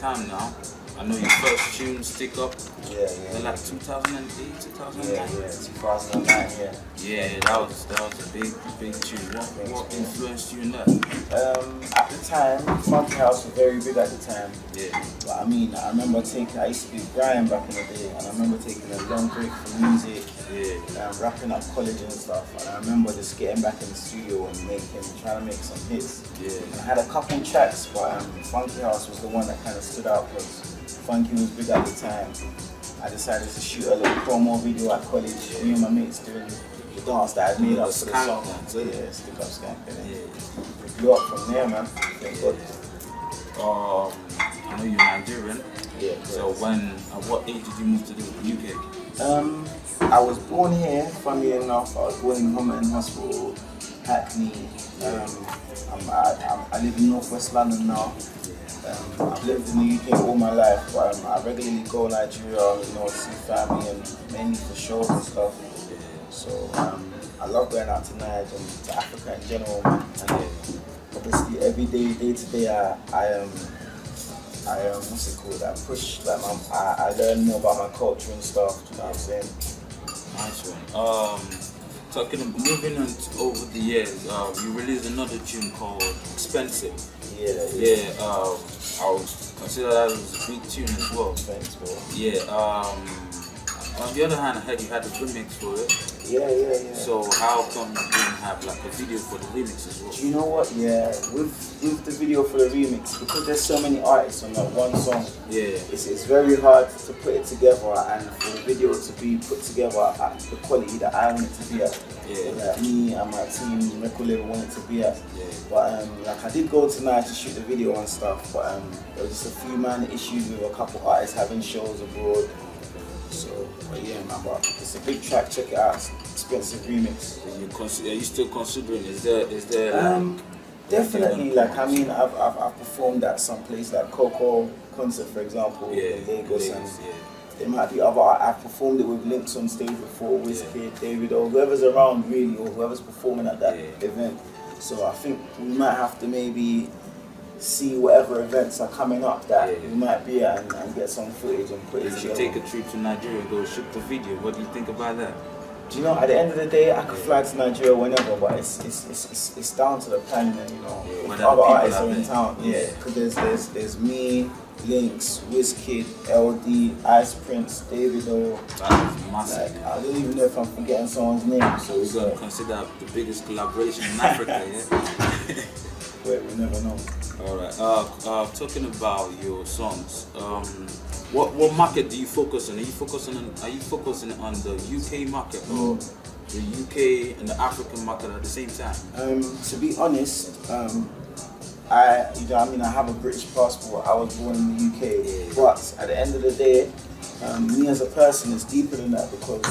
time now. I know your first tune, Stick Up. Yeah. Was it like 2008, 2009? Yeah, 2009. Yeah. Yeah, that was a big tune. What influenced you in that? At the time, Funky House was very big at the time. Yeah. But I mean, I used to be Brian back in the day, and I remember taking a long break from music, wrapping up college and stuff. And I remember just getting back in the studio and trying to make some hits. Yeah. And I had a couple tracks, but Funky House was the one that kind of stood out because Funky was big at the time. I decided to shoot a little promo video at college. Me and my mates doing the dance that I made up for the song. Yeah, Stick Up Skank. We blew up from there, man. Thank God. I know you're Nigerian. Yeah. So at what age did you move to the UK? I was born here, funnily enough. I was born in Homerton Hospital, Hackney. I live in Northwest London now. I've lived in the UK all my life, but I regularly go to Nigeria, to see family and mainly for shows and stuff. So I love going out to Nigeria and to Africa in general, man. And obviously every day to day, I what's it called? I push, like I learn more about my culture and stuff. You know what I'm saying? Nice one. Moving on over the years, you released another tune called Expensive. Yeah. I would consider that as a big tune as well. Thanks, bro. Yeah. On the other hand, I heard you had a remix for it. Yeah. So how come you didn't have like a video for the remix as well? Do you know what? Yeah, with the video for the remix, because there's so many artists on that one song. Yeah. It's very hard to put it together and for the video to be put together at the quality that I want it to be at. Yeah. Like me and my team, record label want it to be at. Yeah. But like I did go tonight to shoot the video and stuff, but there was just a few minor issues with a couple artists having shows abroad. So, but yeah, man, but it's a big track. Check it out. It's expensive remix. Are you still considering? Is there? Definitely. Like I mean, I've performed at some place like Coco concert, for example, in Lagos, and there might be other. I've performed it with Links on stage before, Wizkid, David, or whoever's around really, or whoever's performing at that event. So I think we might have to maybe see whatever events are coming up that we might be at and get some footage and put it together. If you take a trip to Nigeria and go shoot the video, what do you think about that? Do you know, at the end of the day, I could fly to Nigeria whenever, but it's down to the planning and, if other artists are in town. Yeah, because there's me, Links, Wizkid, LD, Ice Prince, Davido. That is massive. I don't even know if I'm forgetting someone's name. So we're going to consider the biggest collaboration in Africa, yeah? Wait, we never know. Alright, talking about your songs, what market do you focus on? Are you focusing on the UK market or the UK and the African market at the same time? To be honest, I have a British passport. I was born in the UK, but at the end of the day, me as a person is deeper than that because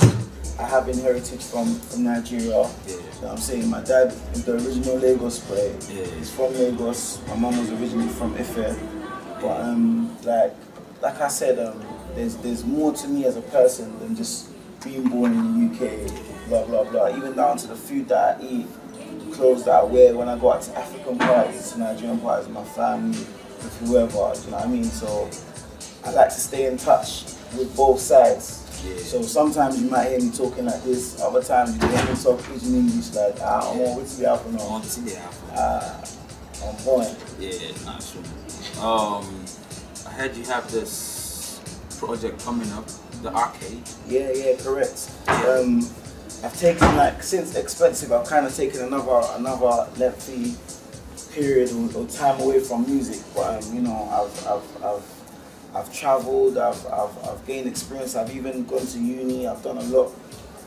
I have inherited from Nigeria. You know what I'm saying? My dad is the original LagosBoi. He's from Lagos. My mom was originally from Ife. But like I said, there's more to me as a person than just being born in the UK, blah blah blah. Even down to the food that I eat, the clothes that I wear when I go out to African parties, to Nigerian parties, with my family, with whoever, you know what I mean? So I like to stay in touch with both sides. So sometimes you might hear me talking like this, other times you hear me talk pidgin English like, I'm on with the apple now. I'm born. Yeah, nice one. I heard you have this project coming up, the arcade. Yeah, correct. I've taken, like, since Expensive, I've kind of taken another lengthy period or time away from music, but I've travelled, I've gained experience, I've even gone to uni, I've done a lot.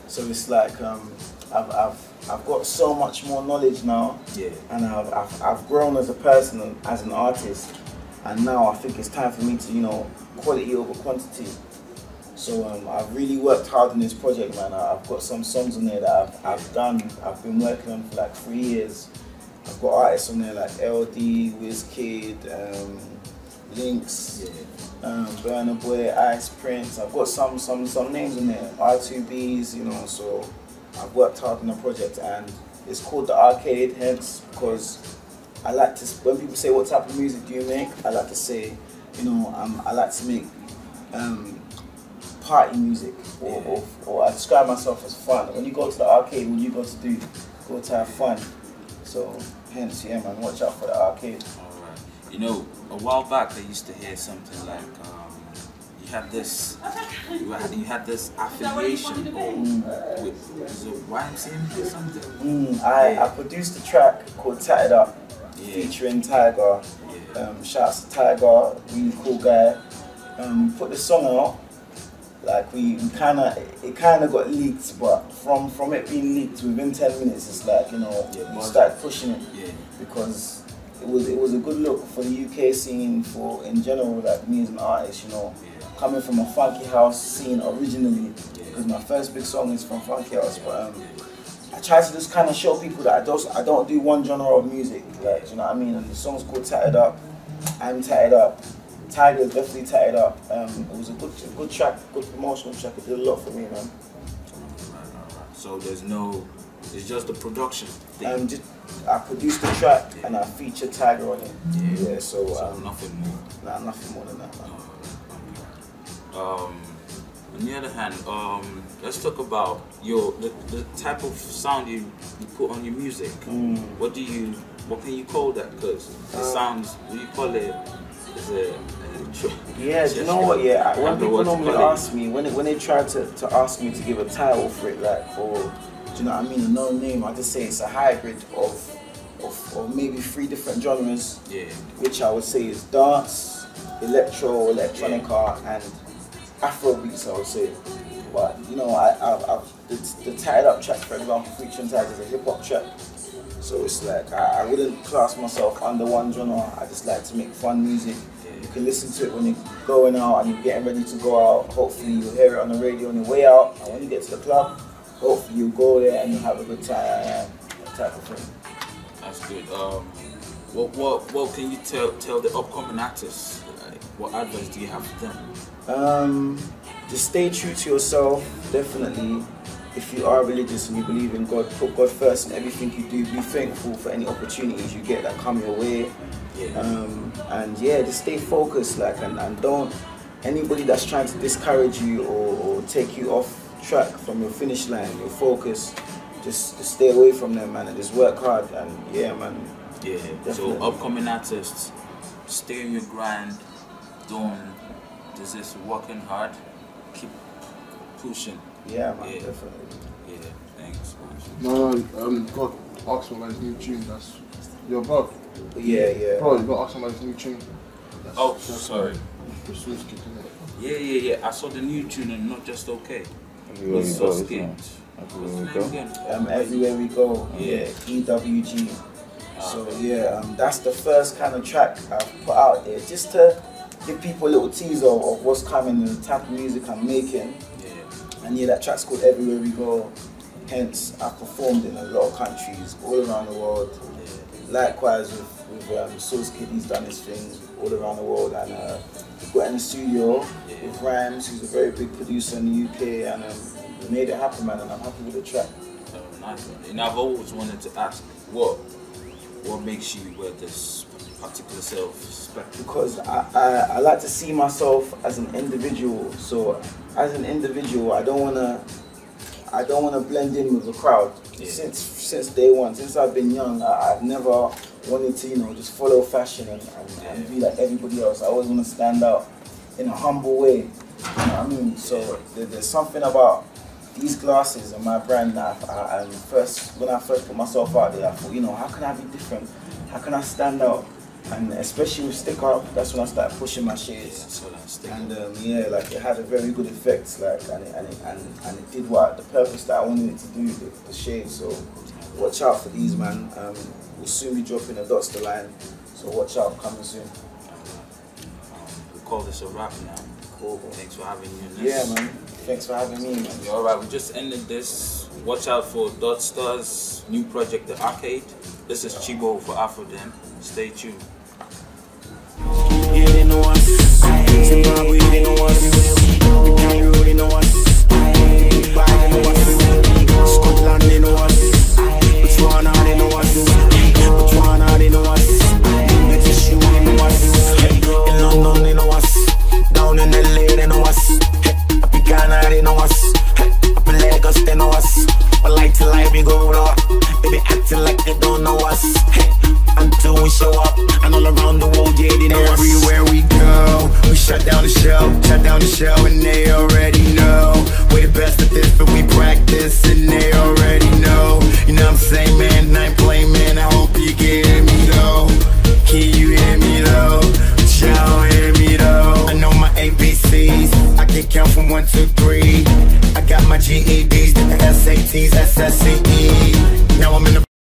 So it's like I've got so much more knowledge now, and I've grown as a person and as an artist, and now I think it's time for me to quality over quantity. So I've really worked hard on this project, man. I've got some songs on there that I've been working on for like 3 years. I've got artists on there like LD, Wizkid, Links, Burna Boy, Ice Prince. I've got some names on there, R2Bs, so I've worked hard on the project, and it's called The Arcade, hence because I like to, when people say what type of music do you make, I like to say you know, I like to make party music, or I describe myself as fun. When you go to the arcade, what you go to do? Go to have fun. So hence, yeah, man, watch out for the arcade. Alright. You know, a while back I used to hear something like you had this affiliation with is it YMCA or something? I produced a track called Tatted Up, featuring Tiger. Shouts to Tiger, really cool guy. We put the song out. Like it kind of got leaked, but from it being leaked within 10 minutes, it's like, you know, we started pushing it because it was a good look for the UK scene, for in general, like me as an artist, you know, coming from a funky house scene originally, because my first big song is from funky house, but I try to just kind of show people that I don't do one genre of music, like, you know what I mean. And the song's called Tatted Up. I'm tatted up. Tiger is definitely tatted up. It was a good track, good promotional track. It did a lot for me, man. Right. So it's just the production thing. I produced the track and I featured Tiger on it. Yeah. So nothing more. Nah, nothing more than that, man. On the other hand, let's talk about the type of sound you put on your music. What can you call that? Because it sounds, what do you call it? Is it? Yeah, you know what? Yeah, when people normally ask me, when they try to ask me to give a title for it, like, or do you know what I mean, a no name, I just say it's a hybrid of maybe 3 different genres. Yeah. Which I would say is dance, electro, electronica, and Afrobeats, I would say. But you know, the Tatted Up track, for example, featuring Tiger, is a hip hop track. So it's like I wouldn't class myself under one genre. I just like to make fun music. You can listen to it when you're going out and you're getting ready to go out. Hopefully you'll hear it on the radio on your way out. And when you get to the club, hopefully you'll go there and you'll have a good time. Type of thing. That's good. What can you tell the upcoming artists? Like, what advice do you have for them? Just stay true to yourself, definitely. If you are religious and you believe in God, put God first in everything you do. Be thankful for any opportunities you get that come your way. And yeah, just stay focused, like, and don't, anybody that's trying to discourage you or take you off track from your finish line, your focus, just stay away from them, man, and just work hard. And yeah, man. Yeah. Definitely. So upcoming artists, stay on your grind. Just working hard, keep pushing. Yeah, man, definitely. Yeah, thanks, man. God, ask him about his new tune. That's your bro. Yeah. Bro, you got to ask him about his new tune. Sorry. Yeah. I saw the new tune and Not Just Okay. Everywhere we go, Everywhere We Go. Yeah, EWG. So yeah, that's the first kind of track I've put out there, just to give people a little teaser of what's coming and the type of music I'm making. And yeah, that track's called Everywhere We Go. Hence, I've performed in a lot of countries all around the world. Likewise with Source Kid, he's done his thing all around the world. And we've got in the studio with Rhymes, who's a very big producer in the UK, and we made it happen, man, and I'm happy with the track. Nice one. And I've always wanted to ask, what makes you wear this particular self-respect? Because I like to see myself as an individual. So as an individual, I don't wanna blend in with the crowd. Since day one, since I've been young, I've never wanted to, you know, just follow fashion and be like everybody else. I always want to stand out in a humble way. You know what I mean? So there's something about these glasses and my brand that when I first put myself out there, I thought, you know, how can I be different? How can I stand out? And especially with Stick Up, that's when I started pushing my shades. And like, it had a very good effect, like, and it did the purpose that I wanted it to do, the shades. So watch out for these, man. We'll soon be dropping a DotStar line, so watch out, coming soon. We'll call this a wrap now. Cool. Thanks for having me. Yeah, man. Thanks for having me, man. Alright, we just ended this. Watch out for DotStar's new project, The Arcade. This is Chibo for Aphroden. Stay tuned. Scotland, they know us. Botswana, they know us. Botswana, they know us. British, they know us. In London, they know us. know us. But like to life, we go raw. They be acting like they don't know us. Hey, until we show up. And all around the world, yeah, they know us. Everywhere we go, we shut down the show, and they already know. We're the best at this, but we practice, and they already know. You know what I'm saying, man? I ain't playing, man. I hope you can hear me though. Can you hear me though? Y'all hear me though? I know my ABCs. I can count from 1, 2, 3. I got my GEDs, the SATs, SSCE.